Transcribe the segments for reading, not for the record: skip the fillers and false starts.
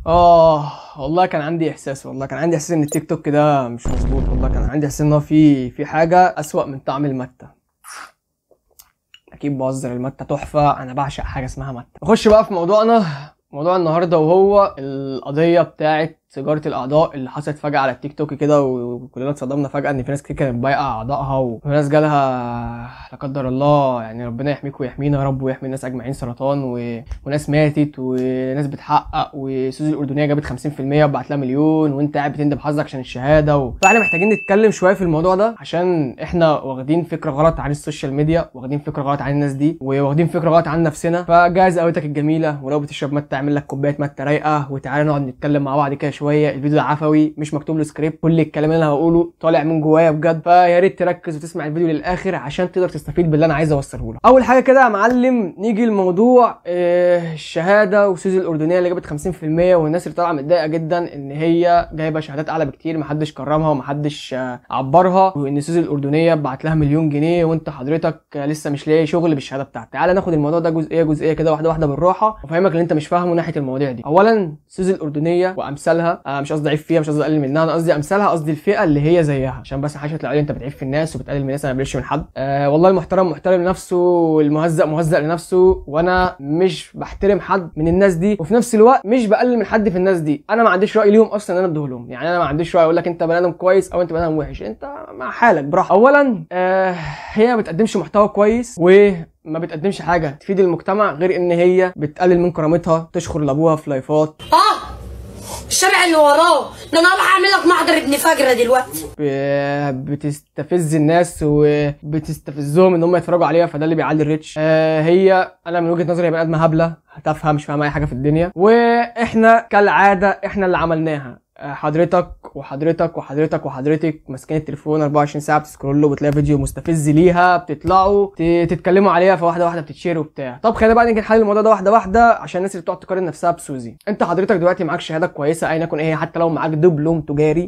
والله كان عندي احساس، ان التيك توك ده مش مظبوط. والله كان عندي احساس ان هو في حاجه اسوأ من طعم المتة. اكيد بهزر، المتة تحفه، انا بعشق حاجه اسمها متة. نخش بقى في موضوع النهارده، وهو القضيه بتاعت تجارة الأعضاء اللي حصلت فجأة على التيك توك كده، وكلنا اتصدمنا فجأة إن في ناس كتير كانت بايعة أعضائها، وناس جالها لا قدر الله، يعني ربنا يحميك ويحمينا يا رب ويحمي الناس أجمعين، سرطان وناس ماتت وناس بتحقق، وسوزي الأردنية جابت 50% وبعت لها مليون، وأنت قاعد بتندب حظك عشان الشهادة فإحنا محتاجين نتكلم شوية في الموضوع ده، عشان إحنا واخدين فكرة غلط عن السوشيال ميديا، واخدين فكرة غلط عن الناس دي، واخدين فكرة غلط عن نفسنا. فجهز قهوتك الجميلة، ولو بتشرب متة اعمل لك كوباية متة رايقة، وتعالى نقعد نتكلم مع بعض كده شويه. الفيديو ده عفوي، مش مكتوب له سكريبت، كل الكلام اللي انا هقوله طالع من جوايا بجد، فيا ريت تركز وتسمع الفيديو للاخر عشان تقدر تستفيد باللي انا عايز اوصله لك. اول حاجه كده يا معلم، نيجي لموضوع الشهاده وسوزي الاردنيه اللي جابت 50%، والناس اللي طالعه متضايقه جدا ان هي جايبه شهادات اعلى بكتير، محدش كرمها ومحدش عبرها، وان سوزي الاردنيه بعت لها مليون جنيه وانت حضرتك لسه مش لاقي شغل بالشهاده بتاعتك. تعالى ناخد الموضوع ده جزئيه كده، واحده واحده بالراحه، وافهمك اللي انت مش فاهمه ناحيه المواضيع دي. اولا سوزي الاردنيه وامثالها، مش قصدي عيب فيها، مش قصدي اقلل منها، انا قصدي امثالها، قصدي الفئه اللي هي زيها، عشان بس محدش يطلع لي انت بتعيب في الناس وبتقلل من الناس. انا ما بقللش من حد، والله المحترم محترم لنفسه، والمهزأ مهزأ لنفسه، وانا مش بحترم حد من الناس دي، وفي نفس الوقت مش بقلل من حد في الناس دي. انا ما عنديش راي ليهم اصلا ان انا اديه لهم، يعني انا ما عنديش راي اقول لك انت بني ادم كويس او انت بني ادم وحش، انت مع حالك براحتك. اولا هي ما بتقدمش محتوى كويس، وما بتقدمش حاجه تفيد المجتمع، غير ان هي بتقلل من كرامتها، تشخر لابوها في لايفات. الشارع اللي وراه ده انا راح اعمل لك محضر ابن فجره دلوقتي. بتستفز الناس وبتستفزهم ان هم يتفرجوا عليها، فده اللي بيعلي الريتش. هي انا من وجهه نظري هي بني ادمه هبله، هتفهم مش فاهمه اي حاجه في الدنيا، واحنا كالعاده احنا اللي عملناها. حضرتك وحضرتك ماسكين التليفون 24 ساعه بتسكرولوا، وبتلاقي فيديو مستفز ليها، بتطلعوا تتكلموا عليها، فواحده واحده بتتشير وبتاع. طب خلينا بقى نيجي نحل الموضوع ده واحده واحده، عشان الناس اللي بتقعد تقارن نفسها بسوزي. انت حضرتك دلوقتي معاك شهاده كويسه ايا يكن ايه هي، حتى لو معاك دبلوم تجاري،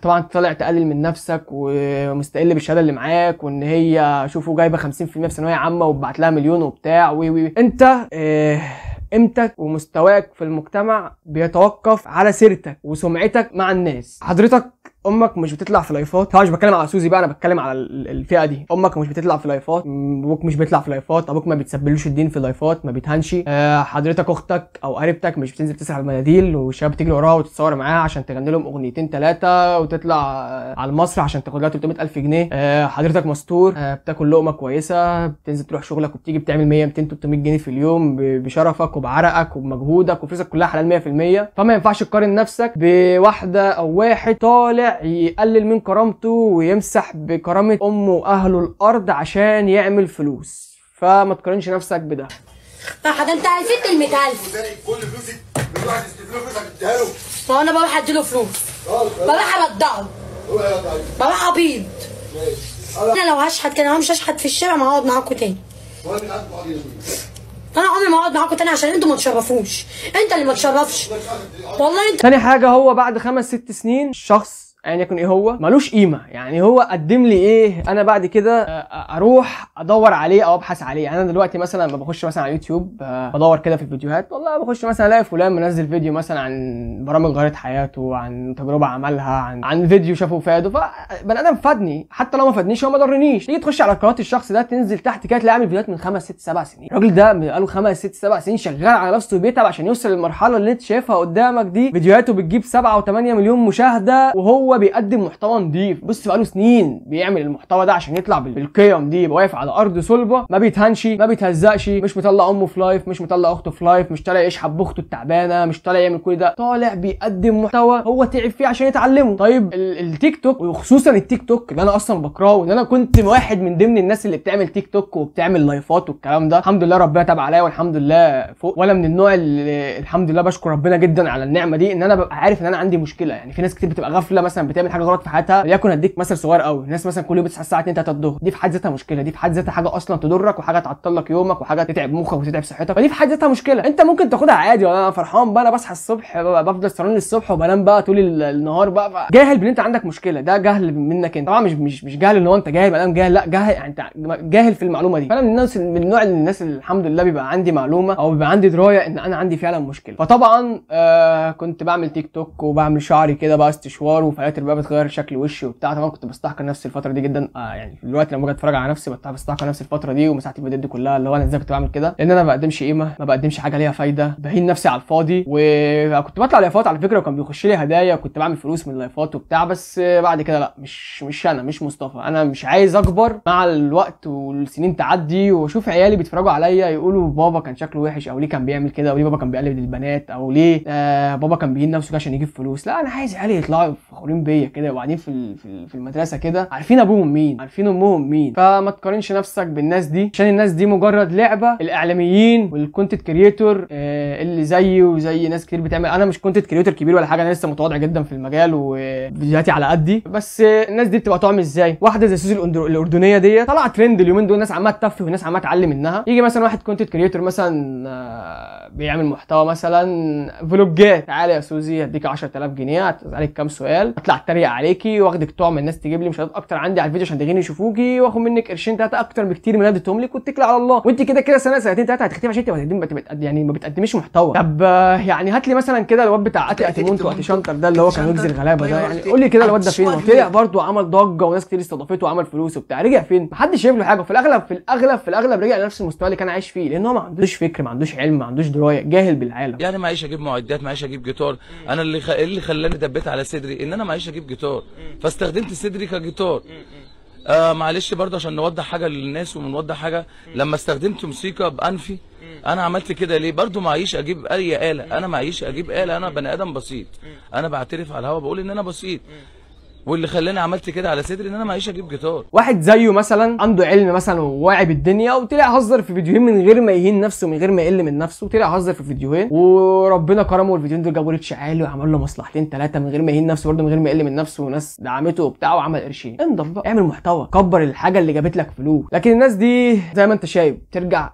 طبعا طالع تقلل من نفسك ومستقل بالشهاده اللي معاك، وان هي شوفوا جايبه 50% في ثانويه عامه وبعت لها مليون وبتاع انت قيمتك ومستواك في المجتمع بيتوقف على سيرتك وسمعتك مع الناس. حضرتك امك مش بتطلع في لايفات، مش بتكلم على سوزي بقى، انا بتكلم على الفئه دي. امك مش بتطلع في لايفات، ابوك مش بيطلع في لايفات، ابوك ما بيتسبلوش الدين في لايفات، ما بيتهنش. حضرتك اختك او قريبتك مش بتنزل تسرح المناديل والشباب تجري وراها وتتصور معاها عشان تغني لهم اغنيتين ثلاثه وتطلع على المسرح عشان تاخد لها 300,000 جنيه. حضرتك مستور، بتاكل لقمه كويسه، بتنزل تروح شغلك وبتيجي بتعمل 100 200 300 جنيه في اليوم بشرفك وبعرقك وبمجهودك، وفلوسك كلها حلال 100%. فما ينفعش تقارن نفسك بواحده او واحد طالع يقلل من كرامته ويمسح بكرامه امه واهله الارض عشان يعمل فلوس. فما تقارنش نفسك بده. ده انت عرفت ال 100,000 كل فلوسك من واحد يستلف له فلوسك اديها له. ما انا بروح اديله فلوس، بروح ارضعه، بروح ابيض. انا لو هشحت كده مش هشحت في الشارع، ما هقعد معاكم تاني. انا عمري ما اقعد معاكم تاني عشان انتوا ما تشرفوش، انت اللي ما تشرفش والله. انت تاني حاجه، هو بعد 5-6 سنين شخص يعني يكون ايه هو ملوش قيمه، يعني هو قدم لي ايه انا بعد كده اروح ادور عليه او ابحث عليه. يعني انا دلوقتي مثلا لما بخش مثلا على يوتيوب بدور كده في الفيديوهات، والله بخش مثلا الاقي فلان منزل فيديو مثلا عن برامج غيرت حياته، عن تجربه عملها، عن فيديو شافه فاده، فبني ادم فادني، حتى لو ما فادنيش هو ما ضرنيش. تيجي تخش على قناه الشخص ده تنزل تحت كده تلاقي عامل فيديوهات من 5-6-7 سنين. الراجل ده بقاله 5-6-7 سنين شغال على نفسه وبيتعب عشان يوصل للمرحله اللي انت شايفها قدامك دي. فيديوهاته بتجيب 7 و8 مليون مشاهده، وهو بيقدم محتوى نضيف. بص بقاله سنين بيعمل المحتوى ده عشان يطلع بالقيم دي، يبقى واقف على ارض صلبه، ما بيتهنش ما بيتهزقش، مش مطلع امه في لايف، مش مطلع اخته في لايف، مش طالع يشحت باخته التعبانه، مش طالع يعمل كل ده، طالع بيقدم محتوى هو تعب فيه عشان يتعلمه. طيب التيك توك، وخصوصا التيك توك اللي انا اصلا بكرهه، وان انا كنت واحد من ضمن الناس اللي بتعمل تيك توك وبتعمل لايفات والكلام ده، الحمد لله ربنا تاب عليا والحمد لله فوق، ولا من النوع اللي الحمد لله بشكر ربنا جدا على النعمه دي، ان انا ببقى عارف ان انا عندي مشكله. يعني في ناس كتير بتبقى غافله مثلا مثلا بتعمل حاجه غلط في حياتها، وليكن هديك مثل صغير قوي، الناس مثلا كل يوم بتصحى الساعه 2 3 الظهر، دي في حد ذاتها مشكله، دي في حد ذاتها حاجه اصلا تضرك وحاجه تعطل لك يومك وحاجه تتعب مخك وتتعب صحتك، فدي في حد ذاتها مشكله. انت ممكن تاخدها عادي، وانا فرحان بقى انا بصحى الصبح بفضل سهران للصبح وبنام بقى طول النهار بقى، جاهل بان انت عندك مشكله، ده جهل منك انت طبعا، مش جهل ان هو انت جاهل مادام جاهل، لا جاهل يعني انت جاهل في المعلومه دي. فانا من الناس، من نوع الناس اللي الحمد لله بيبقى عندي معلومه او بيبقى عندي درايه ان انا عندي فعلا مشكله. فطبعا كنت بعمل تيك توك وبعمل شعري كده بقى استشوار وفلاتر بقى بتغير شكل وشي وبتاع. طبعا كنت بستحقر نفسي الفتره دي جدا، يعني دلوقتي لما باجي اتفرج على نفسي بستحقر نفسي الفتره دي ومساحه الفيديوهات دي كلها، اللي هو انا ازاي كنت بعمل كده، لان انا ما بقدمش قيمه، ما بقدمش حاجه ليها فايده، بهين نفسي على الفاضي. وكنت بطلع لايفات على فكره وكان بيخش لي هدايا وكنت بعمل فلوس من اللايفات وبتاع، بس بعد كده لا، مش انا، مش مصطفى، انا مش عايز اكبر مع الوقت والسنين تعدي واشوف عيالي بيتفرجوا عليا يقولوا بابا كان شكله وحش، او ليه كان بيعمل كده، او ليه بابا كان بيقلد البنات، او ليه بابا كان بيهين نفسه عشان يجيب فلوس. لا، انا عايز عيالي يطلعوا فخورين بيا كده وبعدين في المدرسه كده عارفين ابوهم مين، عارفين امهم مين. فما تقارنش نفسك بالناس دي، عشان الناس دي مجرد لعبه. الاعلاميين والكونتنت كريتور اللي زيي وزي ناس كتير بتعمل، انا مش كونتنت كريتور كبير ولا حاجه، انا لسه متواضع جدا في المجال وفيديوهاتي على قدي، بس الناس دي بتبقى طعم ازاي. واحده زي سوزي الاردنيه دي طلعت ترند اليومين دول، الناس عماله تتفه والناس عماله تعلم منها. يجي مثلا واحد كونتنت كريتور مثلا بيعمل محتوى مثلا فلوجات، تعالى يا سوزي هديك 10000 جنيه هسالك كام سؤال، اطلع اتريق عليكي واخدك طعم، الناس تجيب لي مشاهدات اكتر عندي على الفيديو عشان تغيني يشوفوكي واخد منك قرشين 3 اكتر بكتير من اللي اديتهم لك واتكلي على الله. وانت كده كده سنه سنتين 3 هتختفي عشان انت يعني ما بتقدميش محتوى. طب يعني هات لي مثلا كده الواد بتاع اتي مونت واتي شنطر ده اللي هو كان يجزي الغلابه ده، يعني قول لي كده الواد ده فين؟ طلع برضه عمل ضجه وناس كتير استضافته وعمل فلوس وبتاع، رجع فين؟ محدش شايف له حاجه. وفي الاغلب رجع لنفس المستوى اللي كان عايش فيه، لان هو ما عندوش فكر، ما عندوش علم، ما عندوش درايه، جاهل بالعالم. يعني معيش اجيب معدات، معيش اجيب جيتار. انا اللي خلاني دبيت على صدري ان انا معيش اجيب جيتار، فاستخدمت صدري كجيتار. معلش برضه عشان نوضح حاجه للناس ونوضح حاجه، لما استخدمت موسيقى بانفي انا عملت كده ليه؟ برضه معيش اجيب اي آلة، انا معيش اجيب آلة، انا بني ادم بسيط، انا بعترف على الهوا بقول ان انا بسيط، واللي خلاني عملت كده على صدري ان انا معيش اجيب جيتار. واحد زيه مثلا عنده علم مثلا وواعي بالدنيا وطلع هزر في فيديوهين من غير ما يهين نفسه من غير ما يقل من نفسه، طلع هزر في فيديوهين وربنا كرمه والفيديوهين دول جابوا ريتش عالي وعمل له مصلحتين 3 من غير ما يهين نفسه برده من غير ما يقل من نفسه، وناس دعمته وبتاع وعمل قرشين. انضف بقى، اعمل محتوى، كبر الحاجه اللي جابت لك فلوس. لكن الناس دي زي ما انت شايف ترجع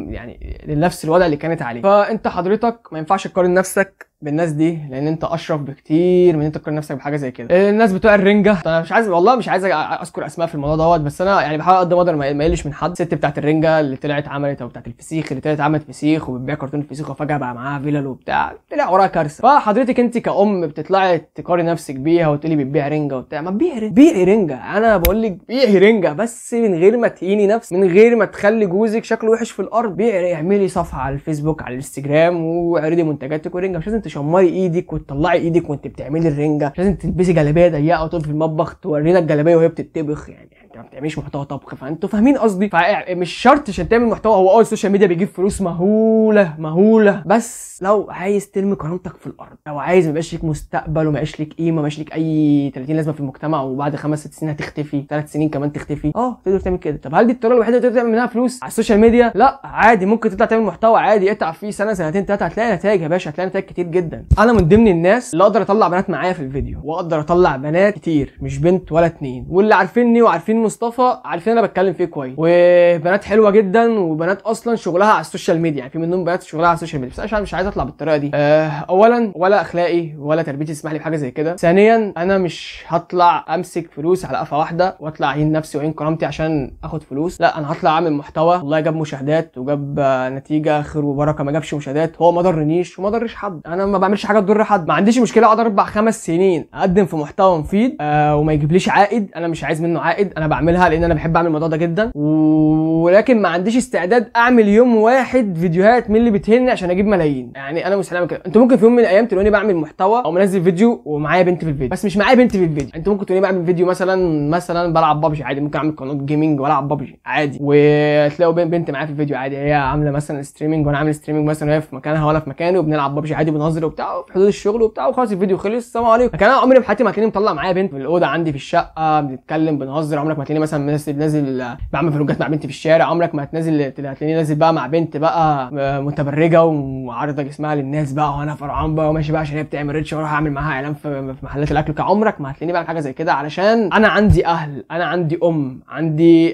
يعني لنفس الوضع اللي كانت عليه. فانت حضرتك ما ينفعش تقارن نفسك بالناس دي، لان انت اشرف بكتير من انت تقارن نفسك بحاجه زي كده. الناس بتوع الرنجه، انا مش عايز والله مش عايز اذكر اسماء في الموضوع دوت، بس انا يعني بحاول قد ما اقدر ما يقلش من حد. الست بتاعت الرنجه اللي طلعت عملت، او بتاعت الفسيخ اللي طلعت عملت فسيخ وبتبيع كرتون الفسيخ وفجاه بقى معاها فيلل وبتاع، طلع وراها كارثه. فحضرتك انت كأم بتطلعي تقاري نفسك بيها وتقولي بتبيع رنجه وبتاع، ما بيعي رنجه، انا بقول لك بيعي رنجه بس من غير ما تهيني نفسك، من غير ما تخلي جوزك شكله وحش في الارض. اعملي صفحه على الفيسبوك على الانستجرام واعرضي منتجاتك ورنجه، مش لازم تشمري ايدك وتطلعي ايدك وانت بتعملي الرنجه، مش لازم تلبسي جلابيه ضيقه وتقفي في المطبخ تورينا الجلابيه وهي بتطبخ، يعني انت ما بتعمليش محتوى طبخ، فانتوا فاهمين قصدي. فمش شرط عشان تعمل محتوى، هو السوشيال ميديا بيجيب فلوس مهوله، بس لو عايز ترمي كرامتك في الارض، لو عايز ما يبقاش ليك مستقبل وما يبقاش ليك قيمه، ما يبقاش ليك اي 30 لازمه في المجتمع، وبعد 5 6 سنين هتختفي، 3 سنين كمان تختفي، تقدر تعمل كده. طب هل دي الطريقه الوحيده اللي تقدر تعمل منها فلوس على السوشيال ميديا؟ لا، عادي ممكن تطلع تعمل محتوى عادي، اتعب فيه سنه سنتين 3 هتلاقي نتائج يا باشا، هتلاقي نتائج كتير جدا. انا من ضمن الناس اللي اقدر اطلع بنات معايا في الفيديو، واقدر اطلع بنات كتير، مش بنت ولا 2، واللي عارفيني وعارفين مصطفى عارفين انا بتكلم فيه كويس، وبنات حلوه جدا، وبنات اصلا شغلها على السوشيال ميديا، يعني في منهم بنات شغلها على السوشيال ميديا، بس انا مش عايز اطلع بالطريقه دي. اولا ولا اخلاقي ولا تربيتي تسمح لي بحاجه زي كده. ثانيا انا مش هطلع امسك فلوس على قفا واحده واطلع اهين نفسي واهين كرامتي عشان اخد فلوس، لا، انا هطلع اعمل محتوى والله جاب مشاهدات وجاب نتيجه خير وبركه، ما جابش مشاهدات هو ما ضرنيش وما ضرش حد، انا ما بعملش حاجه تضر حد، ما عنديش مشكله اقعد 4 5 سنين اقدم في محتوى مفيد وما يجيبليش عائد، انا مش عايز منه عائد، انا بعملها لان انا بحب اعمل الموضوع ده جدا، ولكن ما عنديش استعداد اعمل يوم واحد فيديوهات من اللي بتهني عشان اجيب ملايين، يعني انا مستحيل اعمل كده. انتوا ممكن في يوم من الايام تلاقوني بعمل محتوى او منزل فيديو ومعايا بنت في الفيديو، بس مش معايا بنت في الفيديو، انتوا ممكن تلاقوني بعمل فيديو مثلا بلعب ببجي عادي، ممكن اعمل قناه جيمنج والعب ببجي عادي، وتلاقوا بنت معايا في الفيديو عادي، هي عامله مثلا ستريمنج وانا عامل ستريمنج مثلا، وهي في مكانها وانا في مكاني، وبنلعب ببجي عادي بنهزر وبتاع في حدود الشغل وبتاع، وخلاص الفيديو خلص، السلام عليكم. لكن انا عمري في حياتي ما هتلاقيني مطلع معايا بنت في الاوضه عندي في الشقه بنتكلم بنهزر، عمرك ما هتلاقيني مثلا نازل بعمل فلوجات مع بنتي في الشارع، عمرك ما هتلاقيني نازل بقى مع بنت بقى متبرجه وعارضه جسمها للناس بقى وانا فرعان بقى وماشي بقى عشان هي بتعمل ريتش واروح اعمل معاها اعلان في محلات الاكل. عمرك ما هتلاقيني بعمل حاجه زي كده، علشان انا عندي اهل، انا عندي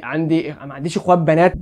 عندي ما عنديش اخوات بنات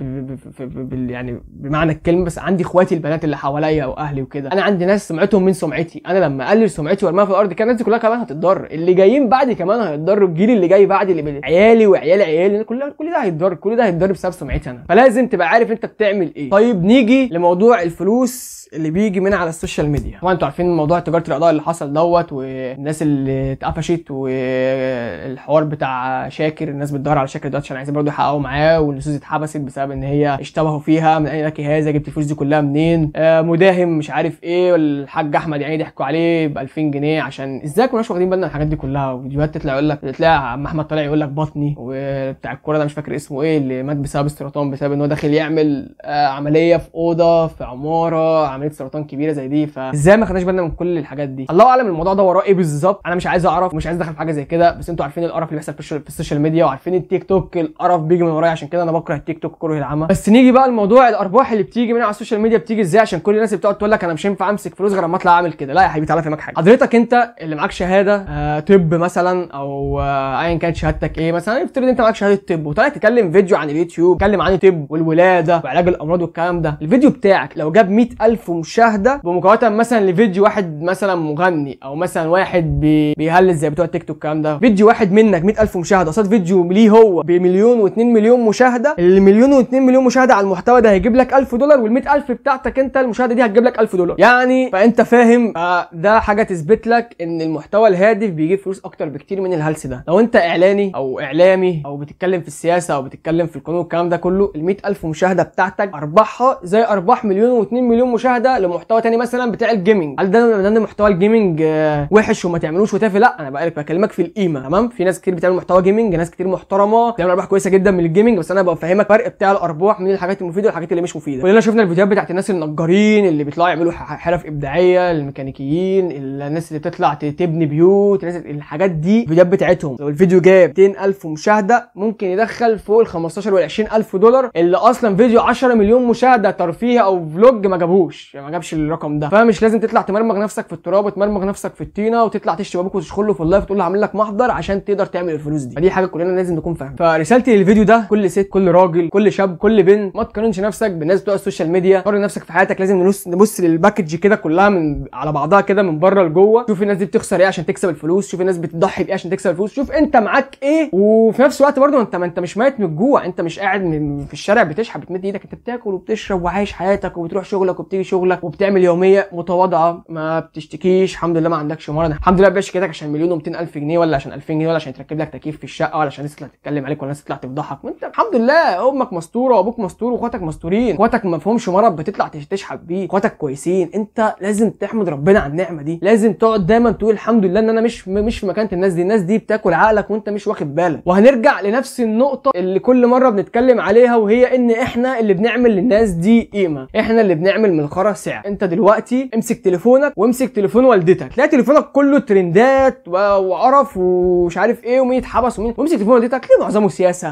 يعني بمعنى الكلمه، بس عندي اخواتي البنات اللي حواليا او اهلي وكده. انا عندي ناس سمعتهم من سمعتي، انا لما اقلل سمعتي وارميها في الارض كده الناس دي كلها كمان هتتضر، اللي جايين بعدي كمان هيتضروا، الجيل اللي جاي بعدي اللي عيالي وعيال عيالي كل ده هيتضر، كل ده هيتضر بسبب سمعتي انا. فلازم تبقى عارف انت بتعمل ايه. طيب نيجي لموضوع الفلوس اللي بيجي من على السوشيال ميديا. طبعا انتوا عارفين موضوع تجاره الاعضاء اللي حصل دوت، والناس اللي اتقفشت، والحوار بتاع شاكر، الناس بتدور على شاكر دلوقتي عشان عايزين برضه يحققوا معاه، والنسوس اتحبست بسبب ان هي اشتبهوا فيها. من اين لك هذا؟ جبت الفلوس دي كلها منين؟ مداهم مش عارف ايه، والحاج احمد يعني ضحكوا عليه ب 2000 جنيه عشان ازاي كناش واخدين بالنا من الحاجات دي كلها. وفيديوهات تطلع يقول لك، تلاقي عم احمد طالع يقول لك بطني، وبتاع الكوره ده مش فاكر اسمه ايه اللي مات بسبب السرطان، بسبب ان هو داخل يعمل عمليه في اوضه في عماره، عمليه سرطان كبيره زي دي. فازاي ما خدناش بالنا من كل الحاجات دي؟ الله اعلم الموضوع ده وراه ايه بالظبط، انا مش عايز اعرف ومش عايز ادخل في حاجه زي كده، بس انتوا عارفين القرف اللي بيحصل في السوشيال ميديا، وعارفين التيك توك القرف بيجي من ورايا، عشان كده انا بكره التيك توك كره العمى. بس نيجي بقى لموضوع الارباح اللي بتيجي من على السوشيال ميديا، بتيجي ازاي؟ عشان كل الناس اللي بتقعد تقول لك انا مش هينفع امسك فلوس غير اما اطلع اعمل كده. لا يا حبيبي تعالى افهمك حاجه. حضرتك انت اللي معاك شهاده طب مثلا، او ايا كانت شهادتك ايه، مثلا افترض انت معاك شهاده طب وطلع تتكلم فيديو عن اليوتيوب، تتكلم عن الطب والولاده وعلاج الامراض والكلام ده، الفيديو بتاعك لو جاب 100,000 مشاهده بمقارنه مثلا لفيديو واحد مثلا مغني، او مثلا واحد بيهلس زي بتوع التيك توك الكلام ده، فيديو واحد منك 100,000 مشاهده قصاد فيديو ليه هو بمليون و2 مليون مشاهده، المليون و2 مليون مشاهده على المحتوى ده هيجيب لك $1000، وال100,000 بتاعتك انت المشاهده دي هتجيب لك $1000 يعني. فانت فاهم ده حاجه تثبت لك ان المحتوى الهادف بيجيب فلوس اكتر بكتير من الهلس ده. لو انت اعلاني او اعلامي او بتتكلم في السياسه او بتتكلم في القانون والكلام ده كله، ال100,000 مشاهده بتاعتك ارباحها زي ارباح مليون و2 مليون مشاهده لمحتوى تاني مثلا بتاع الجيمنج. هل ده محتوى الجيمنج وحش وما تعملوش وتافه؟ لا، انا بكلمك في القيمه. تمام، في ناس كتير بتعمل محتوى جيمنج، ناس كتير محترمه بتعمل ارباح كويسه جدا من الجيمنج، بس انا بفهمك فرق بتاع الارباح من الحاجات المفيده والحاجات اللي مش مفيده. كلنا شفنا الفيديوهات بتاعت الناس النجارين اللي بيطلعوا يعملوا حرف ابداعيه، الميكانيكيين، الناس اللي بتطلع تبني بيوت، الحاجات دي الفيديوهات بتاعتهم لو الفيديو جاب 200,000 مشاهده ممكن يدخل فوق ال 15 وال 20,000 دولار، اللي اصلا فيديو 10 مليون مشاهده ترفيه او فلوج ما جابوش، يعني ما جابش الرقم ده. فمش لازم تطلع تمرمغ نفسك في التراب وتمرمغ نفسك في الطينه وتطلع تشتم ابوك وتشخر له في اللايف وتقول له هعمل لك محضر عشان تقدر تعمل الفلوس دي. فدي حاجه كلنا لازم نكون فاهمين. فرسالتي للفيديو ده كل ست، كل راجل، كل شاب، كل بنت، ما تقارنش نفسك بالناس بتوع السوشيال ميديا، قارن نفسك في حياتك. لازم نبص للباكج كده كلها من على بعضها كده من بره لجوه. شوف الناس دي بتخسر ايه عشان تكسب الفلوس، شوف الناس بتضحي بايه عشان تكسب الفلوس، شوف انت معاك ايه. وفي نفس الوقت برضه انت مش ميت من الجوع، انت مش قاعد في الشارع بتشحت بتمد ايدك، انت بتاكل وبتشرب وعايش حياتك وبتروح شغلك وبتيجي شغلك وبتعمل يوميه متواضعه، ما بتشتكيش، الحمد لله ما عندكش مرض، الحمد لله بقاش كده عشان مليون و200,000 جنيه ولا عشان 2000 جنيه ولا عشان يتركب لك تكييف في الشقه ولا عشان الناس تطلع تتكلم عليك ولا الناس تطلع تفضحك. انت الحمد لله امك مستوره وابوك مستور واخواتك مستورين، اخواتك ما فيهمش مرض بتطلع تشحت بيه، اخواتك كويسين. انت لازم تحمد ربنا على النعمه دي، لازم تقعد دايما تقول الحمد لله ان انا مش في مكانه الناس دي بتاكل عقلك وانت مش واخد بالك. وهنرجع لنفس النقطه اللي كل مره بنتكلم عليها، وهي ان احنا اللي بنعمل للناس دي قيمه، احنا اللي بنعمل من الخرا سعر. انت دلوقتي امسك تليفونك وامسك تليفون والدتك، تلاقي تليفونك كله ترندات وقرف ومش عارف ايه ومين اتحبس ومين، وامسك تليفون والدتك تلاقي معظمه سياسه،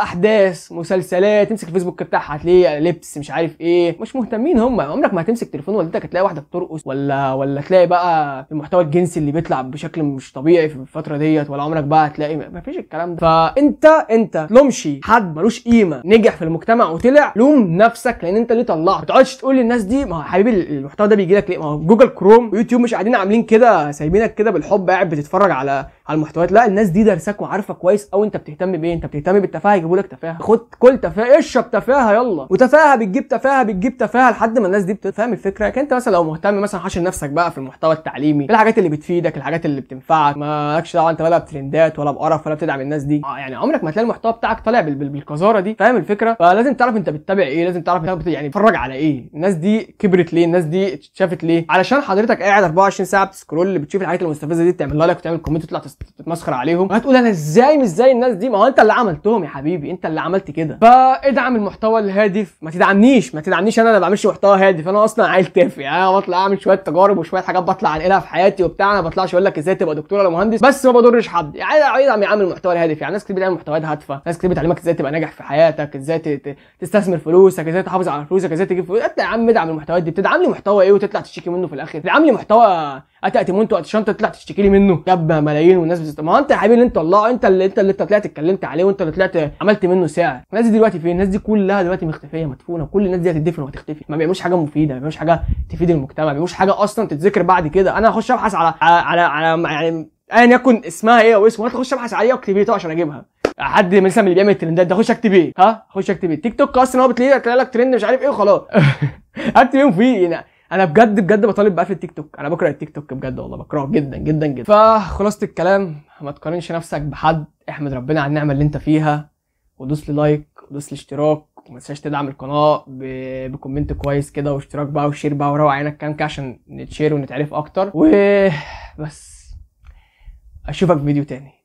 احداث، مسلسلات، تمسك الفيسبوك بتاعها هتلاقي لبس مش عارف ايه، مش مهتمين هم. عمرك ما هتمسك تليفون والدتك هتلاقي واحده بترقص ولا تلاقي بقى المحتوى الجنسي اللي بيطلع بشكل مش طبيعي في الفتره ديت، ولا عمرك بقى هتلاقي ما فيش الكلام ده. فانت تلومش حد ملوش قيمه نجح في المجتمع وطلع، لوم نفسك لان انت اللي طلعت. ما تقعدش تقول للناس دي ما حبيبي المحتوى ده بيجي لك ليه، ما هو جوجل كروم ويوتيوب مش قاعدين عاملين كده سايبينك كده بالحب قاعد بتتفرج على المحتويات. لا، الناس دي دارساك وعارفه كويس قوي انت بتهتم بايه. انت بتهتم بالتفاهه يجيبوا لك تفاهه، خد كل تفاهه، اشرب تفاهه، يلا. وتفاهه بتجيب تفاهه لحد ما الناس دي بتفهم الفكره. انت مثلا لو مهتم مثلا حاشر نفسك بقى في المحتوى التعليمي، الحاجات اللي بتفيدك، الحاجات اللي بتنفعك، مالكش دعوه انت ولا بترندات ولا بقرف ولا بتدعم الناس دي. يعني عمرك ما هتلاقي المحتوى بتاعك طالع بالقذاره دي، فاهم الفكره؟ فلازم تعرف انت بتتابع ايه، لازم تعرف انت يعني تتفرج على ايه، الناس دي كبرت ليه، الناس دي اتشافت ليه. علشان حضرتك قاعد 24 ساعه بتسكرول بتشوف الحاجات المستفزه دي، تعمل لايك وتعمل كومنت وتطلع تتمسخر عليهم، وهتقول انا ازاي مش زي الناس دي. ما هو انت اللي عملتهم يا حبيبي، انت اللي عملت كده. فادعم المحتوى الهادف، ما تدعمنيش انا ما بعملش محتوى هادف، انا اصلا عيل تافه يعني. انا بطلع اعمل شويه تجارب وشويه حاجات بطلع انقلها في حياتي وبتاع، انا ما بطلعش اقول لك ازاي تبقى دكتور ولا مهندس، بس ما بضرش حد يعني. ادعم يا عم المحتوى الهادف، يعني ناس كتير بتعمل محتويات هادفه، ناس كتير بتعلمك ازاي تبقى ناجح في حياتك، ازاي تستثمر فلوسك، ازاي تحافظ على فلوسك، ازاي تجيب فلوس. انت يا عم ادعم المحتويات دي. بتدعم لي محتوى ايه وتطلع تشتكي منه في الاخر؟ تدعم لي محتوى اتقتي وانت وقت الشنطه تطلع تشتكي لي منه، جاب ملايين والناس ما هو انت يا حبيبي اللي انت طلعه، انت اللي طلعت اتكلمت عليه، وانت اللي طلعت عملت منه سعر. الناس دي دلوقتي فين؟ الناس دي كلها دلوقتي مختفيه مدفونه، كل الناس دي هتدفن وهتختفي، ما بيعملوش حاجه مفيده، ما بيعملوش حاجه تفيد المجتمع، ما بيعملوش حاجه اصلا تتذكر بعد كده. انا هخش ابحث على يعني ايا يكن اسمها ايه او اسمه، هتخش ابحث عليها واكتب ايه عشان اجيبها. حد مثلا اللي بيعمل الترندات ده اخش اكتب ايه؟ اخش اكتب ايه؟ تيك توك اصلا هو بتلاقي لك ترند مش عارف ايه وخلاص. اكتب ايه فيه؟ انا بجد بطالب بقى في التيك توك، انا بكره التيك توك بجد والله، بكرهه جدا جدا جدا. فخلاصه الكلام، ما تقارنش نفسك بحد، احمد ربنا على النعمه اللي انت فيها، ودوس لي لايك ودوس لي اشتراك، وما تنساش تدعم القناه بكومنت كويس كده واشتراك بقى وشير بقى وروق عينك كام كده عشان نتشير ونتعرف اكتر. وبس اشوفك في فيديو تاني.